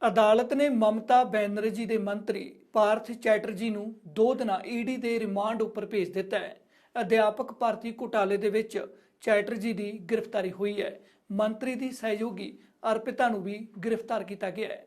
ਅਦਾਲਤ ਨੇ ਮਮਤਾ ਬੈਨਰਜੀ ਦੇ ਮੰਤਰੀ ਪਾਰਥ ਚੈਟਰਜੀ ਨੂੰ 2 ਦਿਨਾਂ ਈਡੀ ਦੇ ਰਿਮਾਂਡ ਉੱਪਰ ਭੇਜ ਦਿੱਤਾ ਹੈ। ਅਧਿਆਪਕ ਭਰਤੀ ਘੁਟਾਲੇ ਦੇ ਵਿੱਚ ਚੈਟਰਜੀ ਦੀ ਗ੍ਰਿਫਤਾਰੀ ਹੋਈ ਹੈ। ਮੰਤਰੀ ਦੀ ਸਹਿਯੋਗੀ ਅਰਪਿਤਾ ਨੂੰ ਵੀ ਗ੍ਰਿਫਤਾਰ ਕੀਤਾ ਗਿਆ ਹੈ।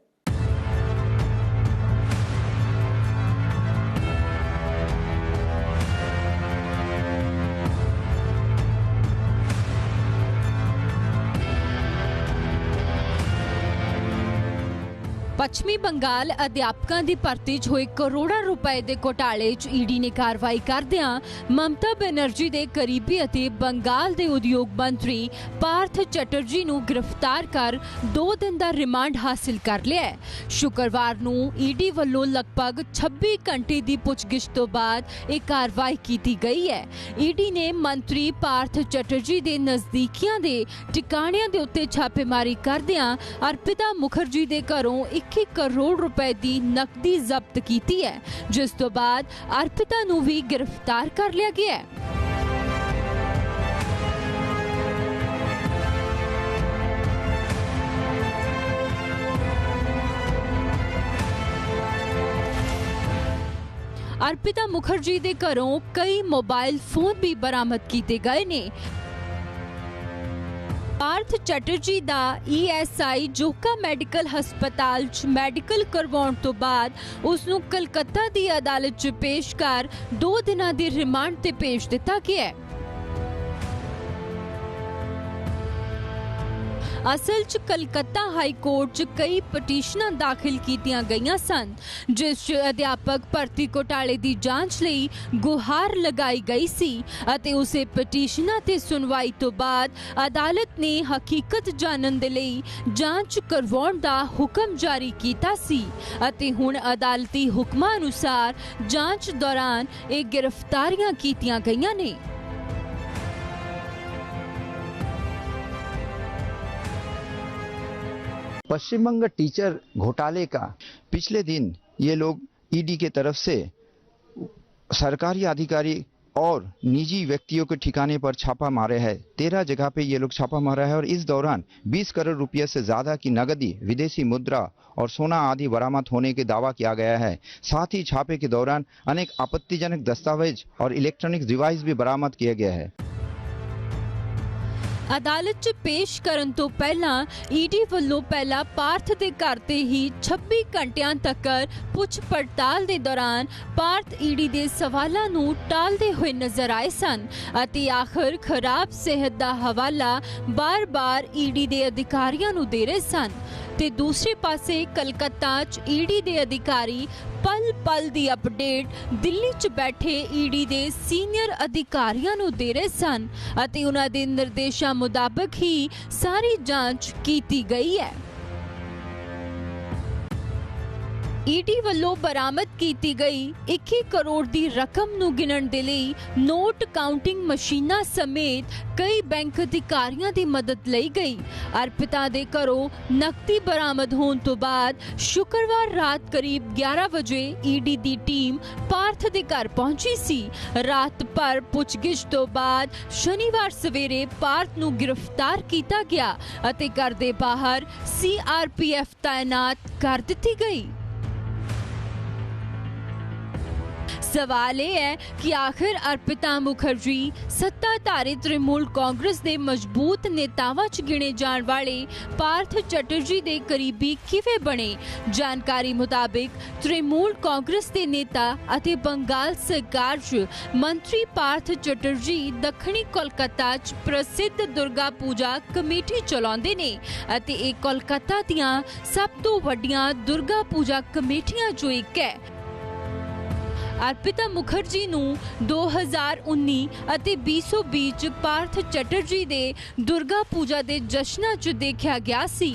पश्चिमी बंगाल अध्यापकों की भर्ती च होए करोड़ों रुपए के घोटाले च ईडी ने कार्रवाई करदियां ममता बनर्जी के करीबी अते बंगाल के उद्योग मंत्री पार्थ चैटर्जी नूं गिरफ्तार कर 2 दिन का रिमांड हासिल कर लिया है। शुक्रवार नूं ईडी वालों लगभग 26 घंटे की पुछगिछ तो बाद एक कार्रवाई की गई है। ईडी ने मंत्री पार्थ चैटर्जी के नजदीकियां दे ठिकाणियां दे उत्ते छापेमारी करदियां अर्पिता मुखर्जी के घरों 21 करोड़ रुपए की नकदी जब्त की है, जिस तो बाद अर्पिता नूं भी गिरफ्तार कर लिया गया है। अर्पिता मुखर्जी के घरों कई मोबाइल फोन भी बरामद किए गए ने। पार्थ चैटर्जी दा ESI जोका मैडिकल हस्पताल च मैडिकल करवाउण तो बाद उसनूं कलकत्ता दी अदालत च पेश कर 2 दिनां दी रिमांड ते भेज दिता गया है। असल च कलकत्ता हाई कोर्ट च कई पटीशनां दाखिल कीतियां गईयां सन, जिस च अध्यापक भर्ती घोटाले दी जांच लई गुहार लगाई गई सी अते उसे पटीशनां ते सुनवाई तो बाद अदालत ने हकीकत जानन दे लई जांच करवाउण दा हुक्म जारी कीता सी अते हुण अदालती हुक्मां अनुसार जांच दौरान ये गिरफ्तारियां कीतियां गईयां ने। पश्चिम बंग टीचर घोटाले का पिछले दिन ये लोग ईडी के तरफ से सरकारी अधिकारी और निजी व्यक्तियों के ठिकाने पर छापा मारे हैं। 13 जगह पे ये लोग छापा मारा है और इस दौरान 20 करोड़ रुपये से ज्यादा की नगदी, विदेशी मुद्रा और सोना आदि बरामद होने के दावा किया गया है। साथ ही छापे के दौरान अनेक आपत्तिजनक दस्तावेज और इलेक्ट्रॉनिक डिवाइस भी बरामद किए गए हैं। अदालत च पेश करन तो पहला ईडी वालों पहला पार्थ दे घर ते ही 26 घंटियां तक पुछ पड़ताल दे दौरान पार्थ ईडी दे सवालां नूं टालदे हुए नजर आए सन अते आखिर खराब सेहत दा हवाला बार-बार ईडी दे अधिकारियां नूं दे रहे सन ते दूसरे पासे कलकत्ता च ईडी दे अधिकारी पल पल दी अपडेट दिल्ली च बैठे ईडी दे सीनियर अधिकारियां नूं दे रहे सन अते उन्हां दे निर्देशां मुताबिक ही सारी जांच कीती गई है। ईडी वालों बरामद की गई 21 करोड़ की रकम नूं गिणन दे लई नोट काउंटिंग मशीनां समेत कई बैंक अधिकारियों की मदद लई गई। अर्पिता दे घरों नकदी बरामद होने तो बाद शुक्रवार रात करीब 11 बजे ईडी की टीम पार्थ दे घर पहुंची सी। रात भर पुछगिछ तो बाद शनिवार सवेरे पार्थ नूं गिरफ्तार किया गया अते घर दे बाहर CRPF तैनात कर दिती गई। सवाल यह है कि आखिर अर्पिता मुखर्जी सत्ताधारी तृणमूल कांग्रेस के मजबूत नेतावां च गिणे जाण वाले पार्थ चैटर्जी के करीबी किवें बने। जानकारी मुताबिक तृणमूल कांग्रेस के नेता अते बंगाल सरकार च मंत्री पार्थ चैटर्जी दक्षिणी कोलकाता च प्रसिद्ध दुर्गा पूजा कमेटी चलाउंदे ने अते इह कोलकाता दीआं सब तो वड्डियां दुर्गा पूजा कमेटियां चों इक है। अर्पिता मुखर्जी नूं 2019 ਅਤੇ 2020 पार्थ चैटर्जी दे दुर्गा पूजा दे जश्नां च देखा गया सी।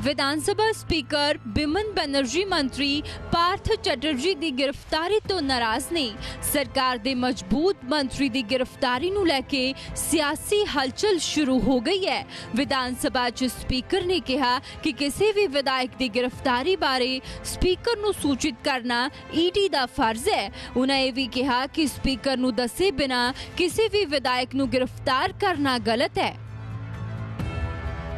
विधान सभा स्पीकर बिमन बनर्जी मंत्री पार्थ चटर्जी की गिरफ्तारी तो नाराज ने सरकार दे मजबूत मंत्री की गिरफ्तारी नूं लैके सियासी हलचल शुरू हो गई है। विधान सभा च स्पीकर ने कहा कि किसी भी विधायक की गिरफ्तारी बारे स्पीकर नूं सूचित करना ईडी दा फर्ज है। उन्हें यह भी कहा कि स्पीकर नूं दसे बिना किसी भी विधायक नूं गिरफ्तार करना गलत है।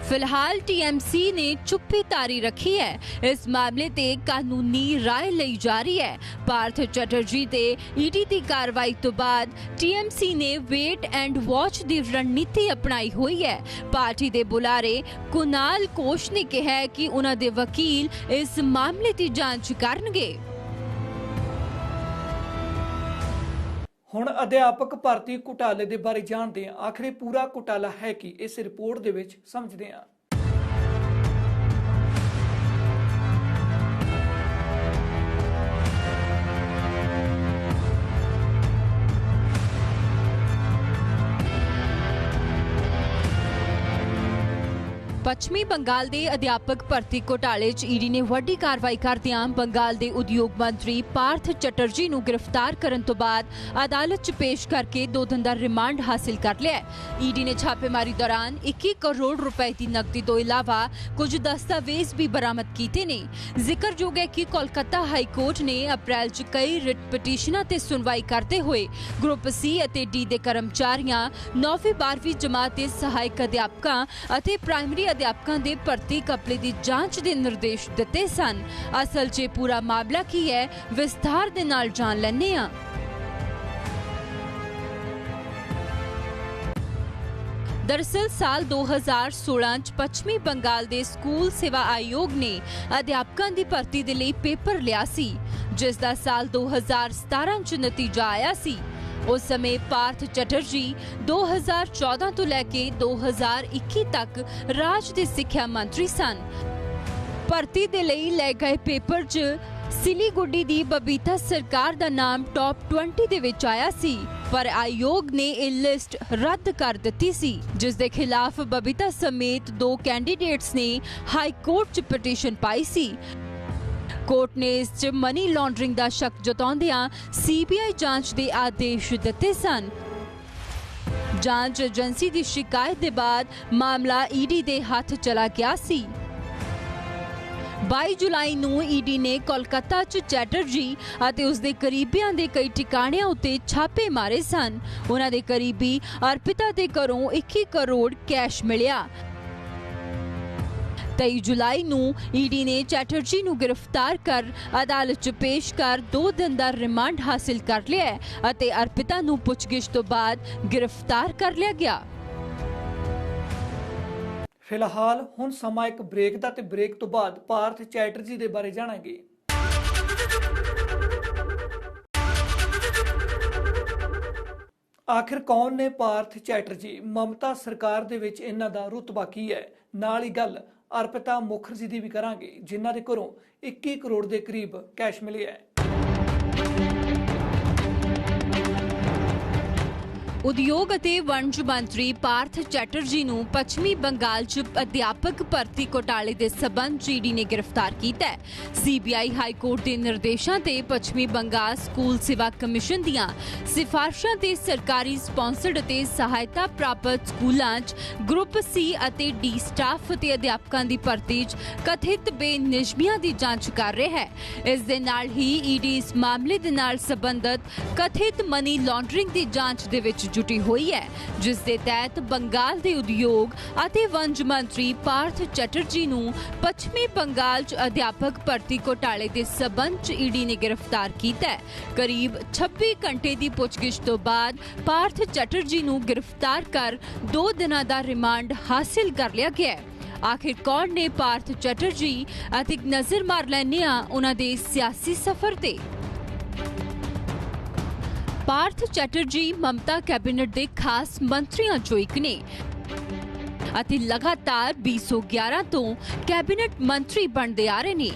फिलहाल टीएमसी ने चुप्पी तारी रखी है। इस मामले ते कानूनी राय लई जा रही है। पार्थ चटर्जी ते ईडी की कार्रवाई तो बाद टीएमसी ने वेट एंड वॉच की रणनीति अपनाई हुई है। पार्टी के बुलारे कुणाल घोष ने कहा कि उन्हां दे वकील इस मामले की जांच करनगे। ਹੁਣ ਅਧਿਆਪਕ ਭਰਤੀ ਘੁਟਾਲੇ ਦੇ ਬਾਰੇ ਜਾਣਦੇ ਹਾਂ। ਆਖਿਰ ਇਹ ਪੂਰਾ ਘੁਟਾਲਾ ਹੈ ਕਿ ਇਸ ਰਿਪੋਰਟ ਦੇ ਵਿੱਚ ਸਮਝਦੇ ਹਾਂ। पश्चिमी बंगाल के अध्यापक भर्ती घोटाले च ईडी ने वड्डी कार्रवाई करदियां बंगाल के उद्योग मंत्री पार्थ चटर्जी नूं गिरफ्तार करन तो बाद अदालत च पेश करके 2 दिन का रिमांड हासिल कर लिया। ईडी ने छापेमारी दौरान 21 करोड़ रुपए की नकदी तो इलावा कुछ दस्तावेज भी बरामद किए ने। जिक्रयोग है कि कोलकाता हाई कोर्ट ने अप्रैल च कई रिट पटिशनां ते सुनवाई करते हुए ग्रुप सी और डी के कर्मचारियों 9वीं 12वीं जमात के सहायक अध्यापकों और प्राइमरी अध्यापकों के भर्ती घपले की जांच के निर्देश दिते सन। असल च पूरा मामला की है, विस्तार दे नाल जान लैने आ। दरअसल साल 2016 च पश्चिमी बंगाल के स्कूल सेवा आयोग ने अध्यापकों की भर्ती के लिए पेपर लिया सी, जिसका साल 2017 च नतीजा आया सी। उस समय पार्थ चटर्जी 2014 तो लैके 2021 तक राज के सिक्ख्या मंत्री सन। भर्ती दे लई लै गए पेपर च सिलीगुड़ी दी बबीता सरकार दा नाम टॉप 20 दे विच आया सी, पर आयोग ने यह लिस्ट रद्द कर दी सी, जिस दे खिलाफ बबीता समेत 2 कैंडीडेट्स ने हाई कोर्ट च पटिशन पाई सी। कोर्ट ने इस च मनी लॉन्ड्रिंग का शक जताउंदियां सीबीआई जांच के आदेश दिते सन। जांच एजेंसी की शिकायत के बाद मामला ईडी के हाथ चला गया सी। 22 जुलाई नूं ईडी ने कोलकाता च चैटर्जी और उसके करीबियां दे कई ठिकाणियां उत्ते छापे मारे सन। उन्हां दे करीबी अर्पिता दे घरों 21 करोड़ कैश मिलिया। 23 जुलाई नूं ईडी ने चैटर्जी नूं गिरफ्तार कर अदालत च पेश कर 2 दिन का रिमांड हासिल कर लिया और अर्पिता नूं पुछगिछ तो बाद गिरफ्तार कर लिया गया। फिलहाल हुण समा एक ब्रेक दा ते ब्रेक तो बाद पार्थ चैटर्जी दे बारे जाणांगे। आखिर कौन ने पार्थ चैटर्जी? ममता सरकार दे विच इन्हां दा रुतबा की है? नाल ही गल अर्पिता मुखर्जी दी भी करांगे, जिन्हां दे घरों 21 करोड़ के करीब कैश मिले है। उद्योग ਅਤੇ ਵਣਜ ਮੰਤਰੀ ਪਾਰਥ ਚੈਟਰਜੀ ਨੂੰ ਪੱਛਮੀ ਬੰਗਾਲ 'ਚ ਅਧਿਆਪਕ ਭਰਤੀ ਘੋਟਾਲੇ ਦੇ ਸਬੰਧ 'ਚ ਈਡੀ ਨੇ ਗ੍ਰਿਫਤਾਰ ਕੀਤਾ ਹੈ। ਸੀਬੀਆਈ ਹਾਈ ਕੋਰਟ ਦੇ ਨਿਰਦੇਸ਼ਾਂ ਤੇ ਪੱਛਮੀ ਬੰਗਾਲ ਸਕੂਲ ਸੇਵਾ ਕਮਿਸ਼ਨ ਦੀਆਂ ਸਿਫਾਰਸ਼ਾਂ ਤੇ ਸਰਕਾਰੀ ਸਪਾਂਸਰਡ ਅਤੇ ਸਹਾਇਤਾ ਪ੍ਰਾਪਤ ਸਕੂਲਾਂ 'ਚ ਗਰੁੱਪ ਸੀ ਅਤੇ ਡੀ ਸਟਾਫ ਅਤੇ ਅਧਿਆਪਕਾਂ ਦੀ ਭਰਤੀ 'ਚ ਕਥਿਤ ਬੇਨਿਯਮੀਆਂ ਦੀ ਜਾਂਚ ਕਰ ਰਿਹਾ ਹੈ। ਇਸ ਦੇ ਨਾਲ ਹੀ ਈਡੀ ਇਸ ਮਾਮਲੇ ਦੇ ਨਾਲ ਸੰਬੰਧਿਤ ਕਥਿਤ ਮਨੀ ਲਾਂਡਰਿੰਗ ਦੀ ਜਾਂਚ ਦੇ ਵਿੱਚ जुटी हुई है, जिस दे तहत बंगाल के उद्योग ਅਤੇ ਵਣਜ मंत्री पार्थ चटर्जी ਨੂੰ पश्चिमी बंगाल च अध्यापक भर्ती घोटाले के संबंध च ईडी ने गिरफ्तार किया है। करीब 26 घंटे की पुछगिछ तो बाद पार्थ चटर्जी ਨੂੰ गिरफ्तार कर 2 दिनों का रिमांड हासिल कर लिया गया है। आखिर कौन ने पार्थ चटर्जी ਅਤੇ नजर मार लैने उन्हां दे सियासी सफर ते। पार्थ चैटर्जी ममता कैबिनेट के खास मंत्रियों चों एक ने ਅਤੇ लगातार 2011 तो कैबिनेट मंत्री बनते आ रहे ने।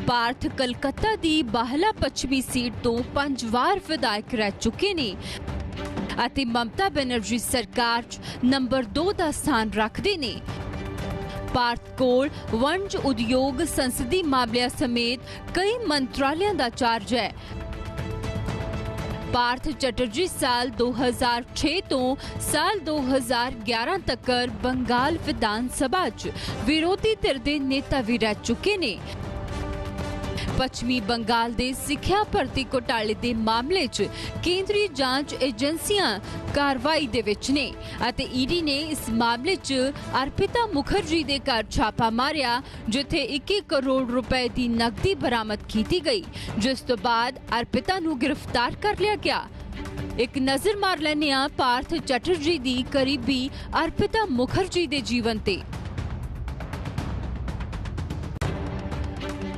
पार्थ कलकत्ता की बाहला पश्चिमी सीट तो 5 वार विधायक रह चुके ने ਅਤੇ ममता बनर्जी सरकार नंबर 2 का स्थान रखते ने। ਭਾਰਤ ਕੋਲ ਵਣਜ ਉਦਯੋਗ ਸੰਸਦੀ ਮਾਮਲਿਆਂ ਸਮੇਤ ਕਈ ਮੰਤਰਾਲਿਆਂ ਦਾ ਚਾਰਜ ਹੈ। पार्थ चटर्जी साल 2006 तो साल 2011 तक बंगाल विधान सभा च विरोधी धिर दे नेता भी रह चुके ने। पश्चिमी बंगाल दे सिक्ख्या भर्ती घोटाले दे मामले च केंद्रीय जांच एजेंसियां कार्रवाई दे विच ने अते ईडी ने इस मामले च अर्पिता मुखर्जी दे घर छापा मारिया जिथे 21 करोड़ रुपए दी नकदी बरामद कीती गई, जिस तो बाद अर्पिता नूं गिरफ्तार कर लिया गया। एक नजर मार लैने आ पार्थ चटर्जी दी करीबी अर्पिता मुखर्जी दे जीवन ते।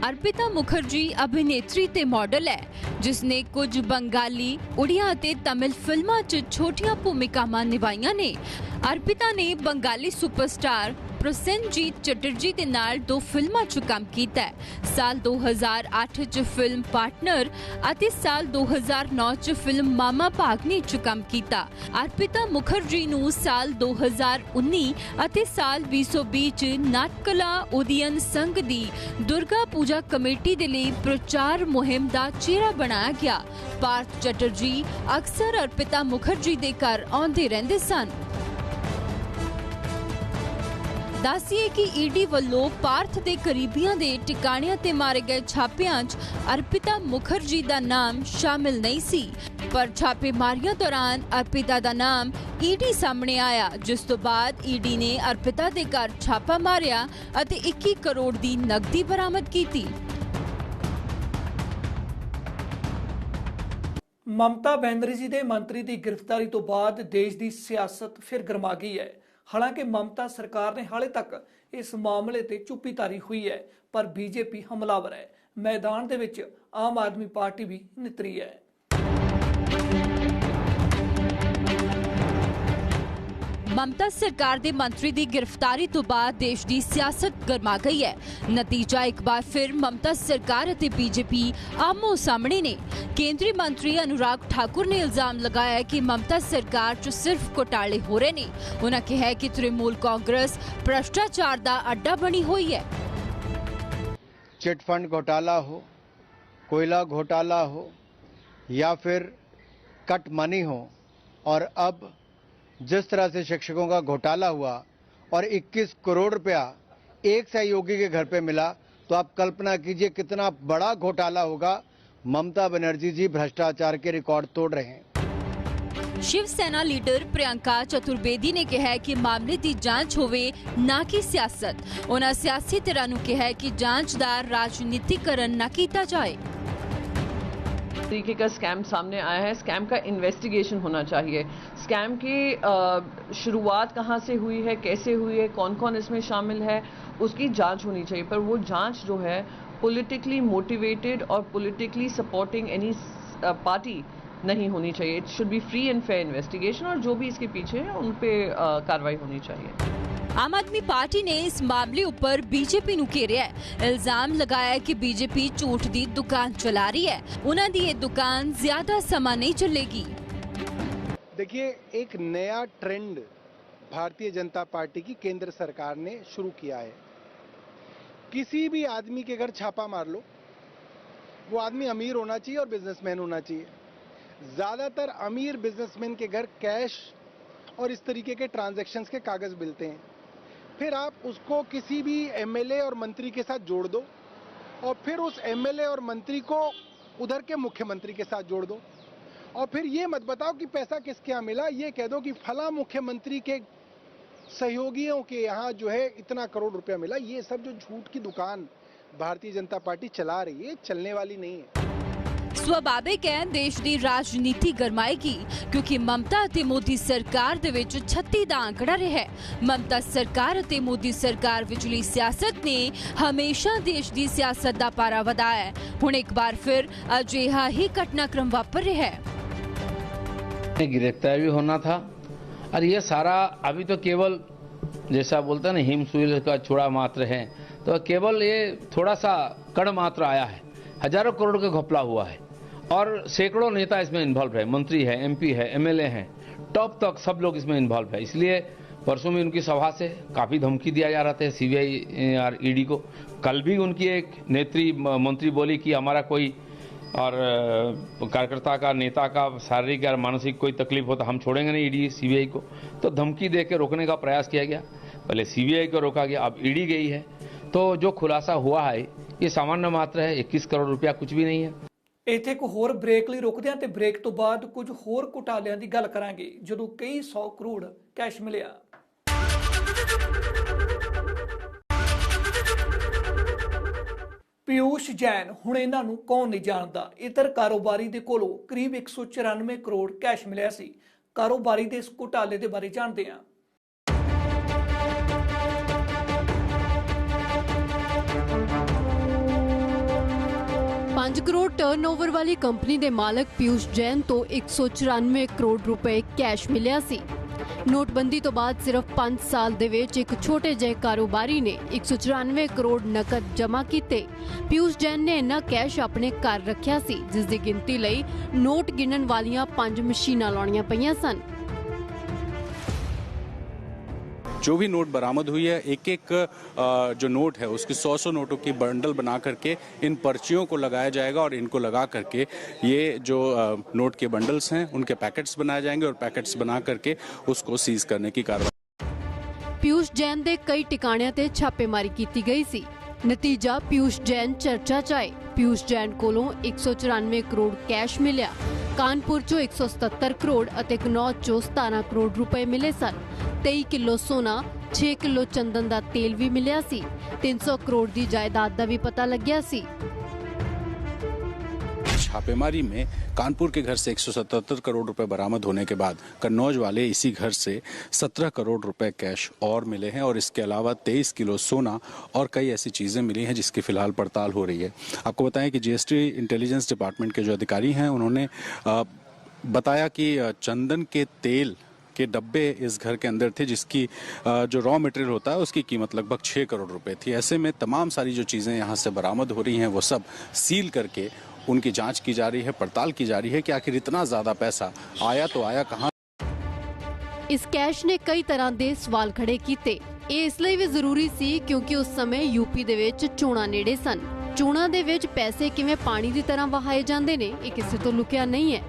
अर्पिता मुखर्जी अभिनेत्री ते मॉडल है जिसने कुछ बंगाली, उड़िया ते तमिल फिल्मां च छोटियां भूमिकावां निभाईयां ने। अर्पिता ने बंगाली सुपरस्टार प्रसेनजीत चटर्जी दे नाल 2 फिल्मां च काम कीता है। साल 2008 च फिल्म पार्टनर अते साल 2009 च फिल्म मामा भागनी च काम कीता। अर्पिता मुखर्जी नूं साल 2019 अते साल 2020 च नाटकला उदयन संघ दी दुर्गा पूजा कमेटी दे लई प्रचार मुहिम दा चेहरा बनाया गया। पार्थ चटर्जी अक्सर अर्पिता मुखर्जी दे घर आउंदे रहिंदे सन। दसिए कि ईडी वालों पार्थ दे करीबियां दे टिकाणियां ते मारे गए छापियां च अर्पिता मुखर्जी दा नाम शामिल नहीं सी, पर छापेमारियां दौरान अर्पिता दा नाम ईडी सामने आया, जिस तो बाद ईडी ने अर्पिता दे घर छापा मारिया अते 21 करोड़ दी नकदी बरामद कीती। ममता बनर्जी दे मंत्री की गिरफ्तारी तो बाद देश की सियासत फिर गरमा गई है। हालांकि ममता सरकार ने हाले तक इस मामले ते चुप्पी धारी हुई है, पर बीजेपी हमलावर है। मैदान दे विच आम आदमी पार्टी भी नितरी है। ममता सरकार दे मंत्री दी गिरफ्तारी तो बाद देश दी सियासत गरमा गई है। नतीजा एक बार फिर ममता सरकार अते बीजेपी आमो सामने ने। केंद्रीय मंत्री अनुराग ठाकुर ने इल्जाम लगाया है कि ममता सरकार च सिर्फ घोटाले हो रहे ने। उन्होंने कहा है कि तृणमूल कांग्रेस भ्रष्टाचार दा अड्डा बनी हुई है। चिटफंड घोटाला हो, कोयला घोटाला हो या फिर कट मनी हो, और अब जिस तरह से शिक्षकों का घोटाला हुआ और 21 करोड़ रुपया एक सहयोगी के घर पे मिला, तो आप कल्पना कीजिए कितना बड़ा घोटाला होगा। ममता बनर्जी जी भ्रष्टाचार के रिकॉर्ड तोड़ रहे हैं। शिवसेना लीडर प्रियंका चतुर्वेदी ने कहा है कि मामले की जांच होवे ना कि सियासत। उन्होंने सियासी धिरां नूं कहा है कि जांच दा राजनीतिकरण न किया जाए। तरीके का स्कैम सामने आया है, स्कैम का इन्वेस्टिगेशन होना चाहिए। स्कैम की शुरुआत कहाँ से हुई है, कैसे हुई है, कौन कौन इसमें शामिल है, उसकी जांच होनी चाहिए। पर वो जांच जो है पॉलिटिकली मोटिवेटेड और पॉलिटिकली सपोर्टिंग एनी पार्टी नहीं होनी चाहिए। It should be free and fair investigation, और जो भी इसके पीछे है उन पे कार्रवाई होनी चाहिए। आम आदमी पार्टी ने इस मामले ऊपर बीजेपी नूं घेरिया है। इल्जाम लगाया है कि बीजेपी झूठ दी दुकान चला रही है। उन्हां दी ये दुकान ज्यादा समा नहीं चलेगी। देखिए, एक नया ट्रेंड भारतीय जनता पार्टी की केंद्र सरकार ने शुरू किया है। किसी भी आदमी के घर छापा मार लो, वो आदमी अमीर होना चाहिए और बिजनेसमैन होना चाहिए। ज्यादातर अमीर बिजनेसमैन के घर कैश और इस तरीके के ट्रांजैक्शंस के कागज मिलते हैं। फिर आप उसको किसी भी एमएलए और मंत्री के साथ जोड़ दो, और फिर उस एमएलए और मंत्री को उधर के मुख्यमंत्री के साथ जोड़ दो, और फिर ये मत बताओ कि पैसा किसके यहाँ मिला। ये कह दो कि फला मुख्यमंत्री के सहयोगियों के यहाँ जो है इतना करोड़ रुपया मिला। ये सब जो झूठ की दुकान भारतीय जनता पार्टी चला रही है, चलने वाली नहीं है। स्वाभाविक है देश की राजनीति गरमाएगी, क्योंकि ममता अते मोदी सरकार दे विच 36 दा आंकड़ा रहा है। ममता सरकार अते मोदी सरकार विचली सियासत ने हमेशा देश की सियासत दा पारा वधाया है। हुण एक बार फिर अजिहा ही घटनाक्रम वापर रहा है। गिरफ्तार भी होना था, और ये सारा अभी तो केवल जैसा बोलते हैं ना, हिमशूल का छोड़ा मात्र है, तो केवल ये थोड़ा सा कण मात्र आया है। हजारों करोड़ का घपला हुआ है और सैकड़ों नेता इसमें इन्वॉल्व है, मंत्री है, एमपी है, एमएलए हैं, टॉप तक सब लोग इसमें इन्वॉल्व है। इसलिए परसों में उनकी सभा से काफ़ी धमकी दिया जा रहा था सीबीआई और ईडी को। कल भी उनकी एक नेत्री मंत्री बोली कि हमारा कोई और कार्यकर्ता का, नेता का शारीरिक या मानसिक कोई तकलीफ हो तो हम छोड़ेंगे नहीं ईडी सीबीआई को। तो धमकी दे के रोकने का प्रयास किया गया, पहले सीबीआई को रोका गया, अब ईडी गई है। तो जो खुलासा हुआ है ये सामान्य मात्र है, 21 करोड़ रुपया कुछ भी नहीं है। ਇੱਥੇ ਇੱਕ ਹੋਰ ਬ੍ਰੇਕ ਲਈ ਰੁਕਦੇ ਹਾਂ ਤੇ ਬ੍ਰੇਕ ਤੋਂ ਬਾਅਦ ਕੁਝ ਹੋਰ ਘੁਟਾਲਿਆਂ ਦੀ ਗੱਲ ਕਰਾਂਗੇ ਜਦੋਂ ਕਈ 100 ਕਰੋੜ ਕੈਸ਼ ਮਿਲਿਆ। ਪੀਯੂਸ਼ ਜੈਨ, ਹੁਣ ਇਹਨਾਂ ਨੂੰ ਕੌਣ ਨਹੀਂ ਜਾਣਦਾ। ਇਤਰ ਕਾਰੋਬਾਰੀ ਦੇ ਕੋਲੋਂ ਕਰੀਬ 194 ਕਰੋੜ ਕੈਸ਼ ਮਿਲਿਆ ਸੀ। ਕਾਰੋਬਾਰੀ ਦੇ ਇਸ ਘੁਟਾਲੇ ਦੇ ਬਾਰੇ ਜਾਣਦੇ ਹਾਂ। 5 ਕਰੋੜ ਟਰਨਓਵਰ ਵਾਲੀ ਕੰਪਨੀ ਦੇ ਮਾਲਕ ਪੀਯੂਸ਼ ਜੈਨ ਤੋਂ 194 ਕਰੋੜ ਰੁਪਏ ਕੈਸ਼ ਮਿਲਿਆ ਸੀ। ਨੋਟਬੰਦੀ ਤੋਂ ਬਾਅਦ ਸਿਰਫ 5 ਸਾਲ ਦੇ ਵਿੱਚ ਇੱਕ ਛੋਟੇ ਜਿਹੇ ਕਾਰੋਬਾਰੀ ਨੇ 194 ਕਰੋੜ ਨਕਦ ਜਮ੍ਹਾਂ ਕੀਤੇ। ਪੀਯੂਸ਼ ਜੈਨ ਨੇ ਇੰਨਾ ਕੈਸ਼ ਆਪਣੇ ਘਰ ਰੱਖਿਆ ਸੀ, ਜਿਸ ਦੀ ਗਿਣਤੀ ਲਈ ਨੋਟ ਗਿਣਨ ਵਾਲੀਆਂ 5 ਮਸ਼ੀਨਾਂ ਲਾਉਣੀਆਂ ਪਈਆਂ ਸਨ। जो भी नोट बरामद हुई है, एक एक जो नोट है उसकी 100 नोटों की बंडल बना करके इन पर्चियों को लगाया जाएगा और इनको लगा करके ये जो नोट के बंडल्स हैं उनके पैकेट्स बनाए जाएंगे और पैकेट्स बना करके उसको सीज करने की कार्रवाई। पीयूष जैन ਦੇ ਕਈ ਟਿਕਾਣਿਆਂ ਤੇ ਛਾਪੇਮਾਰੀ ਕੀਤੀ ਗਈ ਸੀ। ਨਤੀਜਾ ਪੀਯੂਸ਼ ਜੈਨ ਚਰਚਾ 'ਚ ਆਏ। ਪੀਯੂਸ਼ ਜੈਨ ਕੋਲੋਂ 194 ਕਰੋੜ ਕੈਸ਼ ਮਿਲਿਆ। ਕਾਨਪੁਰ 'ਚੋਂ 177 ਕਰੋੜ ਅਤੇ ਕਨੌਜ 'ਚੋਂ 17 ਕਰੋੜ ਰੁਪਏ ਮਿਲੇ ਸਨ। 23 ਕਿਲੋ सोना, 6 किलो चंदन का तेल भी मिलिया सी। 300 करोड़ की जायदाद का भी पता लग्या सी। छापेमारी में कानपुर के घर से 177 करोड़ रुपए बरामद होने के बाद कन्नौज वाले इसी घर से 17 करोड़ रुपए कैश और मिले हैं और इसके अलावा 23 किलो सोना और कई ऐसी चीजें मिली हैं जिसकी फिलहाल पड़ताल हो रही है। आपको बताएं कि जीएसटी इंटेलिजेंस डिपार्टमेंट के जो अधिकारी हैं उन्होंने बताया कि चंदन के तेल के डब्बे इस घर के अंदर थे, जिसकी जो रॉ मटेरियल होता है उसकी कीमत लगभग 6 करोड़ रुपए थी। ऐसे में तमाम सारी जो चीज़ें यहाँ से बरामद हो रही हैं वो सब सील करके उनकी जांच की जा रही है, पड़ताल की जा रही है कि आखिर इतना ज़्यादा पैसा आया तो आया कहाँ। इस कैश ने कई तरह के सवाल खड़े किए। ये इसलिए भी जरूरी सी क्योंकि उस समय यूपी दे विच चोणां नेड़े सन। चोणां दे विच पैसे किवें पानी की तरह वहाए जाते हैं, ये किसी तो लुकिया नहीं है।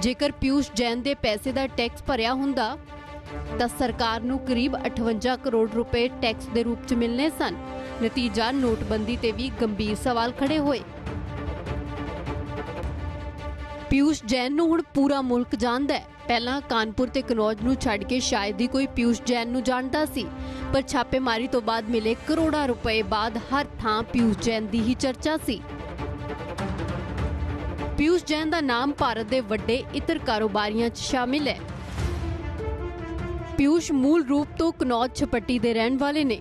जेकर पीयूष जैन दे पैसे का टैक्स भरिया हुंदा तां सरकार नूं करीब 58 करोड़ रुपए टैक्स दे रूप च मिलने सन। नतीजा नोटबंदी ते भी गंभीर सवाल खड़े होए। पीयूष जैन नूं हुण पूरा मुल्क जानदा है। पहला कानपुर ते कनौज नूं छड्ड के शायद ही कोई पीयूष जैन नूं जानदा सी, पर छापेमारी तो बाद मिले करोड़ां रुपए बाद हर थां पीयूष जैन दी ही चर्चा सी। पीयूष जैन का नाम भारत के वड्डे इतर कारोबारियों च शामिल है। पीयूष मूल रूप तो कनौज छपट्टी के रहने वाले ने।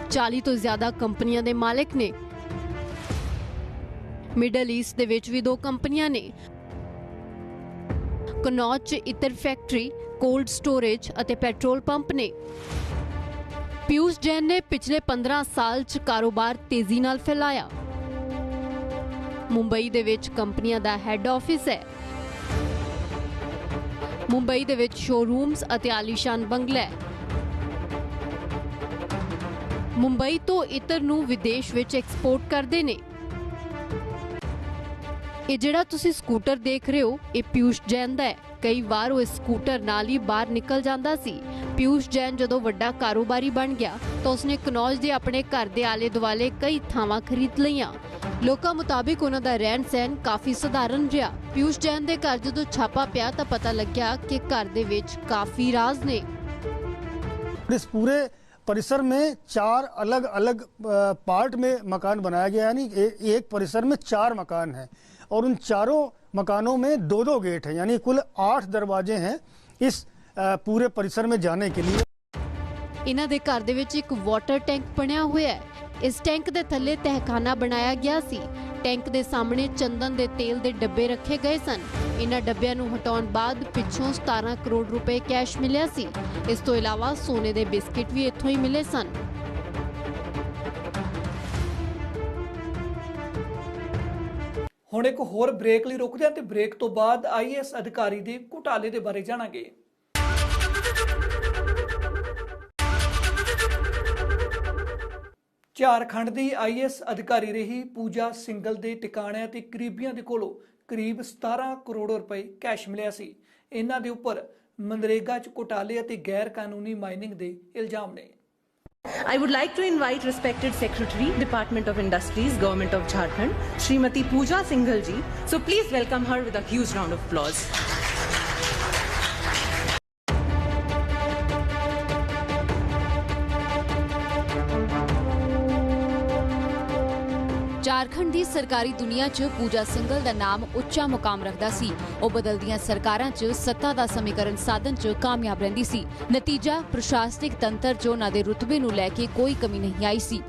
40 तो ज्यादा कंपनियों के मालिक ने। मिडल ईस्ट दे विच भी 2 कंपनियां ने। कनौज च इतर फैक्ट्री, कोल्ड स्टोरेज अते पेट्रोल पंप ने। पीयूष जैन ने पिछले 15 साल च कारोबार तेजी नाल फैलाया। मुंबई दे विच कंपनियां दा हेड ऑफिस है। मुंबई दे विच शोरूम्स अते आलीशान बंगला है। मुंबई तो इतर नूं विदेश विच एक्सपोर्ट करदे ने। ये जिहड़ा तुसीं स्कूटर देख रहे हो, ये पीयूष जैन दा है। कई बार वो इस स्कूटर नाल ही बाहर निकल जाता सी। पीयूष जैन जदों वड्डा कारोबारी बन गया तो उसने कनौज दे अपने घर दे आले दुआले कई थावां खरीद लईआं। लोकां मुताबिक उन्हां दा रहन सहन काफी सधारण रहा। पीयूष जैन दे घर जदों छापा पिया तां पता लग्या कि घर दे विच काफी राज ने। इस पूरे परिसर में 4 अलग अलग पार्ट में मकान बनाया गया, यानी एक परिसर में 4 मकान हैं और उन चारों मकानों में 2-2 गेट हैं, यानी कुल 8 दरवाजे हैं इस पूरे परिसर में जाने के लिए। इन्हां दे घर दे विच एक वाटर टैंक बनया हुआ है। इस टैंक दे थल्ले तहखाना बनाया गया सी। टैंक दे सामने चंदन दे तेल दे डब्बे रखे गए सन। इन्हां डब्बियां नूं हटाउण बाद पिछों 17 करोड़ रुपए कैश मिलिया सी। इस तो इलावा सोने दे बिस्किट भी इत्थों ही मिले सन। ਹੁਣ ਇੱਕ ਹੋਰ ਬ੍ਰੇਕ ਲਈ ਰੁਕਦੇ ਹਾਂ ਤੇ ਬ੍ਰੇਕ ਤੋਂ ਬਾਅਦ IAS ਅਧਿਕਾਰੀ ਦੇ ਘੁਟਾਲੇ ਦੇ ਬਾਰੇ ਜਾਣਾਂਗੇ। ਝਾਰਖੰਡ ਦੀ IAS ਅਧਿਕਾਰੀ ਰਹੀ ਪੂਜਾ ਸਿੰਗਲ ਦੇ ਟਿਕਾਣਿਆਂ ਤੇ ਕਰੀਬੀਆਂ ਦੇ ਕੋਲੋਂ ਕਰੀਬ 17 ਕਰੋੜ ਰੁਪਏ ਕੈਸ਼ ਮਿਲਿਆ ਸੀ। ਇਹਨਾਂ ਦੇ ਉੱਪਰ ਮਨਰੇਗਾ 'ਚ ਘੁਟਾਲੇ ਅਤੇ ਗੈਰ ਕਾਨੂੰਨੀ ਮਾਈਨਿੰਗ ਦੇ ਇਲਜ਼ਾਮ ਨੇ। I would like to invite respected Secretary, Department of Industries, Government of Jharkhand, Srimati Pooja Singhal ji. So please welcome her with a huge round of applause. Jharkhand ਦੀ ਸਰਕਾਰੀ ਦੁਨੀਆ 'ਚ ਪੂਜਾ ਸਿੰਗਲ ਦਾ ਨਾਮ ਉੱਚਾ ਮੁਕਾਮ ਰੱਖਦਾ ਸੀ। ਉਹ ਬਦਲਦੀਆਂ ਸਰਕਾਰਾਂ 'ਚ ਸੱਤਾ ਦਾ ਸਮੀਕਰਨ ਸਾਧਨ 'ਚ ਕਾਮਯਾਬ ਰਹਿੰਦੀ ਸੀ। ਨਤੀਜਾ ਪ੍ਰਸ਼ਾਸਨਿਕ ਤੰਤਰ 'ਚ ਉਹਨਾਂ ਦੇ ਰੁਤਬੇ ਨੂੰ ਲੈ ਕੇ ਕੋਈ ਕਮੀ ਨਹੀਂ ਆਈ ਸੀ।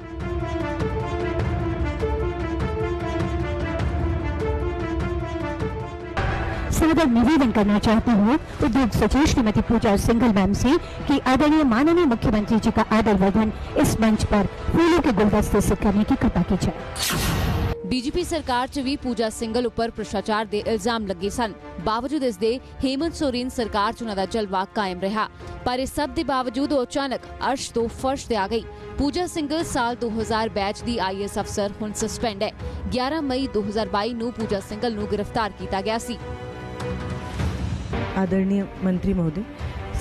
सादर निवेदन करना चाहती हूँ उद्योग सचिव श्रीमती पूजा सिंघल मैम से कि आदरणीय माननीय मुख्यमंत्री जी का आदर वर्धन इस मंच पर फूलों के गुलदस्ते से करने की कृपा की जाए। बीजेपी सरकार 'ਚ ਵੀ ਪੂਜਾ ਸਿੰਗਲ ਉੱਪਰ ਭ੍ਰਿਸ਼ਟਾਚਾਰ ਦੇ ਇਲਜ਼ਾਮ ਲੱਗੇ ਸਨ। ਬਾਵਜੂਦ ਇਸ ਦੇ ਹੇਮੰਤ ਸੋਰੇਨ ਸਰਕਾਰ 'ਚ ਉਹਨਾਂ ਦਾ ਜਲਵਾ ਕਾਇਮ ਰਿਹਾ। ਪਰ ਇਸ ਸਭ ਦੇ ਬਾਵਜੂਦ ਉਹ ਅਚਾਨਕ ਅਰਸ਼ ਤੋਂ ਫਰਸ਼ ਤੇ ਆ ਗਈ। ਪੂਜਾ ਸਿੰਗਲ ਸਾਲ 2000 ਬੈਚ ਦੀ IAS ਅਫਸਰ ਹੁਣ ਸਸਪੈਂਡ ਹੈ। 11 ਮਈ 2022 ਨੂੰ ਪੂਜਾ ਸਿੰਗਲ ਨੂੰ ਗ੍ਰਿਫਤਾਰ ਕੀਤਾ ਗਿਆ ਸੀ। आदरणीय मंत्री महोदय,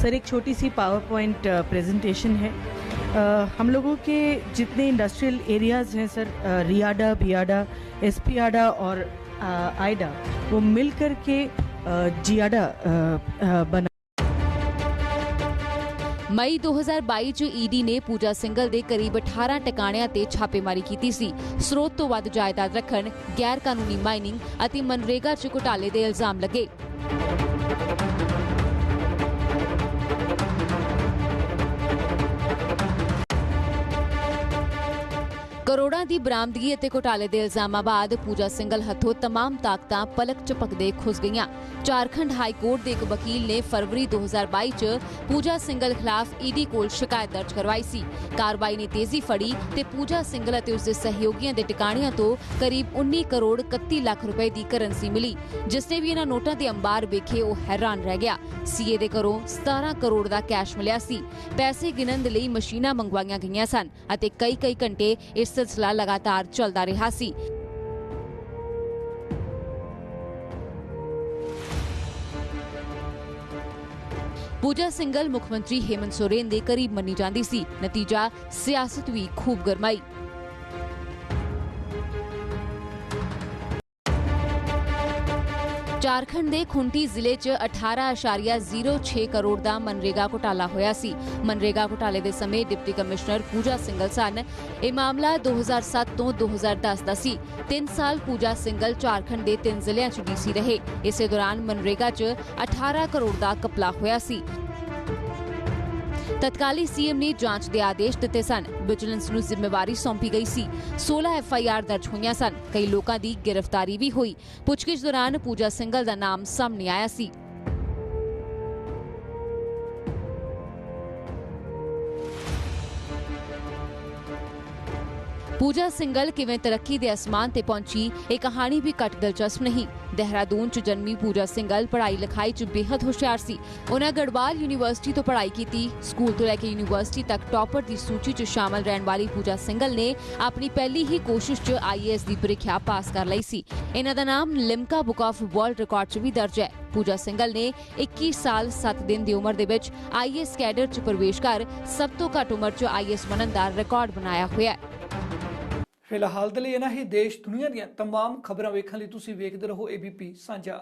सर एक छोटी सी पावर पॉइंट प्रेजेंटेशन है। हम लोगों के जितने इंडस्ट्रियल एरियाज़ हैं सर, रियाडा, बियाडा, एसपीआडा और आइडा, वो मिलकर के जियाडा बना। ਮਈ 2022 ਚ ਈਡੀ ਨੇ ਪੂਜਾ ਸਿੰਗਲ ਦੇ ਕਰੀਬ 18 ਟਿਕਾਣਿਆਂ ਤੇ ਛਾਪੇਮਾਰੀ ਕੀਤੀ ਸੀ। ਸਰੋਤ ਤੋਂ ਵੱਧ ਜਾਇਦਾਦ ਰੱਖਣ, ਗੈਰ ਕਾਨੂੰਨੀ ਮਾਈਨਿੰਗ ਅਤੇ ਮਨਰੇਗਾ 'ਚ ਘੁਟਾਲੇ ਦੇ ਇਲਜ਼ਾਮ ਲੱਗੇ। ਕਰੋੜਾਂ ਦੀ ਬਰਾਮਦਗੀ ਅਤੇ ਘੁਟਾਲੇ ਦੇ ਇਲਜ਼ਾਮਾਂ ਬਾਅਦ ਪੂਜਾ ਸਿੰਗਲ ਹੱਥੋਂ तमाम ਤਾਕਤਾਂ ਪਲਕ ਝਪਕਦੇ ਖੁੱਸ ਗਈਆਂ। ਝਾਰਖੰਡ ਹਾਈ ਕੋਰਟ ਦੇ ਇੱਕ ਵਕੀਲ ਨੇ ਫਰਵਰੀ 2022 ਚ ਪੂਜਾ ਸਿੰਗਲ ਖਿਲਾਫ ਈਡੀ ਕੋਲ ਸ਼ਿਕਾਇਤ ਦਰਜ ਕਰਵਾਈ ਸੀ। ਕਾਰਵਾਈ ਨੇ ਤੇਜ਼ੀ ਫੜੀ ਤੇ ਪੂਜਾ ਸਿੰਗਲ ਅਤੇ ਉਸਦੇ ਸਹਿਯੋਗੀਆਂ ਦੇ ਟਿਕਾਣਿਆਂ ਤੋਂ ਕਰੀਬ 19 ਕਰੋੜ 31 ਲੱਖ ਰੁਪਏ ਦੀ ਕਰੰਸੀ ਮਿਲੀ। ਜਿਸ ਨੇ ਵੀ ਇਹਨਾਂ ਨੋਟਾਂ ਦੇ ਅੰਬਾਰ ਵੇਖੇ ਉਹ ਹੈਰਾਨ ਰਹਿ ਗਿਆ। ਸੀਏ ਦੇ ਘਰੋਂ 17 ਕਰੋੜ ਦਾ ਕੈਸ਼ ਮਿਲਿਆ ਸੀ। ਪੈਸੇ ਗਿਣਨ ਦੇ ਲਈ ਮਸ਼ੀਨਾਂ ਮੰਗਵਾਈਆਂ ਗਈਆਂ ਸਨ ਅਤੇ ਕਈ ਘੰਟੇ ਇਸ ਸਿਲਸਿਲਾ ਲਗਾਤਾਰ ਚੱਲਦਾ ਰਿਹਾ ਸੀ। ਪੂਜਾ ਸਿੰਗਲ ਮੁੱਖ ਮੰਤਰੀ ਹੇਮੰਤ ਸੋਰੇਨ ਦੇ ਕਰੀਬ ਮੰਨੀ ਜਾਂਦੀ ਸੀ। ਨਤੀਜਾ ਸਿਆਸਤ ਵੀ ਖੂਬ ਗਰਮਾਈ। ਝਾਰਖੰਡ ਦੇ ਖੁੰਟੀ ਜ਼ਿਲ੍ਹੇ 'ਚ 18.06 ਕਰੋੜ ਦਾ ਮਨਰੇਗਾ ਘੁਟਾਲਾ ਹੋਇਆ ਸੀ। ਮਨਰੇਗਾ ਘੁਟਾਲੇ ਦੇ ਸਮੇਂ ਡਿਪਟੀ ਕਮਿਸ਼ਨਰ ਪੂਜਾ ਸਿੰਗਲ ਸਨ। ਇਹ ਮਾਮਲਾ 2007 ਤੋਂ 2010 ਦਾ ਸੀ। 3 ਸਾਲ ਪੂਜਾ ਸਿੰਗਲ ਝਾਰਖੰਡ ਦੇ 3 ਜ਼ਿਲ੍ਹਿਆਂ 'ਚ ਡੀਸੀ ਰਹੇ। ਇਸੇ ਦੌਰਾਨ ਮਨਰੇਗਾ 'ਚ 18 ਕਰੋੜ ਦਾ ਘਪਲਾ ਹੋਇਆ ਸੀ। ਤਤਕਾਲੀ ਸੀਐਮ ਨੇ ਜਾਂਚ ਦੇ ਆਦੇਸ਼ ਦਿੱਤੇ ਸਨ। ਵਿਜੀਲੈਂਸ ਨੂੰ ਜ਼ਿੰਮੇਵਾਰੀ ਸੌਂਪੀ ਗਈ ਸੀ। 16 FIR ਦਰਜ ਹੋਈਆਂ ਸਨ। ਕਈ ਲੋਕਾਂ ਦੀ ਗ੍ਰਿਫਤਾਰੀ ਵੀ ਹੋਈ। ਪੁੱਛਗਿੱਛ ਦੌਰਾਨ ਪੂਜਾ ਸਿੰਗਲ ਦਾ ਨਾਮ ਸਾਹਮਣੇ ਆਇਆ ਸੀ। ਪੂਜਾ ਸਿੰਗਲ ਕਿਵੇਂ ਤਰੱਕੀ ਦੇ ਅਸਮਾਨ ਤੇ ਪਹੁੰਚੀ, ਇਹ ਕਹਾਣੀ ਵੀ ਘੱਟ ਦਿਲਚਸਪ ਨਹੀਂ। ਦੇਹਰਾਦੂਨ 'ਚ ਜਨਮੀ ਪੂਜਾ ਸਿੰਗਲ ਪੜ੍ਹਾਈ ਲਿਖਾਈ 'ਚ ਬੇहद ਹੁਸ਼ਿਆਰ ਸੀ। ਉਹਨਾਂ ਗੜਵਾਲ ਯੂਨੀਵਰਸਿਟੀ ਤੋਂ ਪੜ੍ਹਾਈ ਕੀਤੀ। ਸਕੂਲ ਤੋਂ ਲੈ ਕੇ ਯੂਨੀਵਰਸਿਟੀ ਤੱਕ ਟੌਪਰ ਦੀ ਸੂਚੀ 'ਚ ਸ਼ਾਮਲ ਰਹਿਣ ਵਾਲੀ ਪੂਜਾ ਸਿੰਗਲ ਨੇ ਆਪਣੀ ਪਹਿਲੀ ਹੀ ਕੋਸ਼ਿਸ਼ 'ਚ IAS ਦੀ ਪ੍ਰੀਖਿਆ ਪਾਸ ਕਰ ਲਈ ਸੀ। ਇਹਨਾਂ ਦਾ ਨਾਮ Limca book of world record 'ਚ ਵੀ ਦਰਜ ਹੈ। ਪੂਜਾ ਸਿੰਗਲ ਨੇ 21 ਸਾਲ 7 ਦਿਨ ਦੀ ਉਮਰ ਦੇ ਵਿੱਚ IAS ਕੈਡਰ 'ਚ ਪ੍ਰਵੇਸ਼ ਕਰ ਸਭ ਤੋਂ ਘੱਟ ਉਮਰ 'ਚ IAS ਬਣਨ ਦਾ ਰਿਕਾਰਡ ਬਣਾਇਆ ਹੋਇਆ ਹੈ। ਫਿਲਹਾਲ ਦੇ ਲਈ ਇਹਨਾਂ ਹੀ ਦੇਸ਼ ਦੁਨੀਆ ਦੀਆਂ तमाम ਖਬਰਾਂ ਵੇਖਣ ਲਈ ਤੁਸੀਂ ਵੇਖਦੇ ਰਹੋ ABP ਸਾਂਝਾ।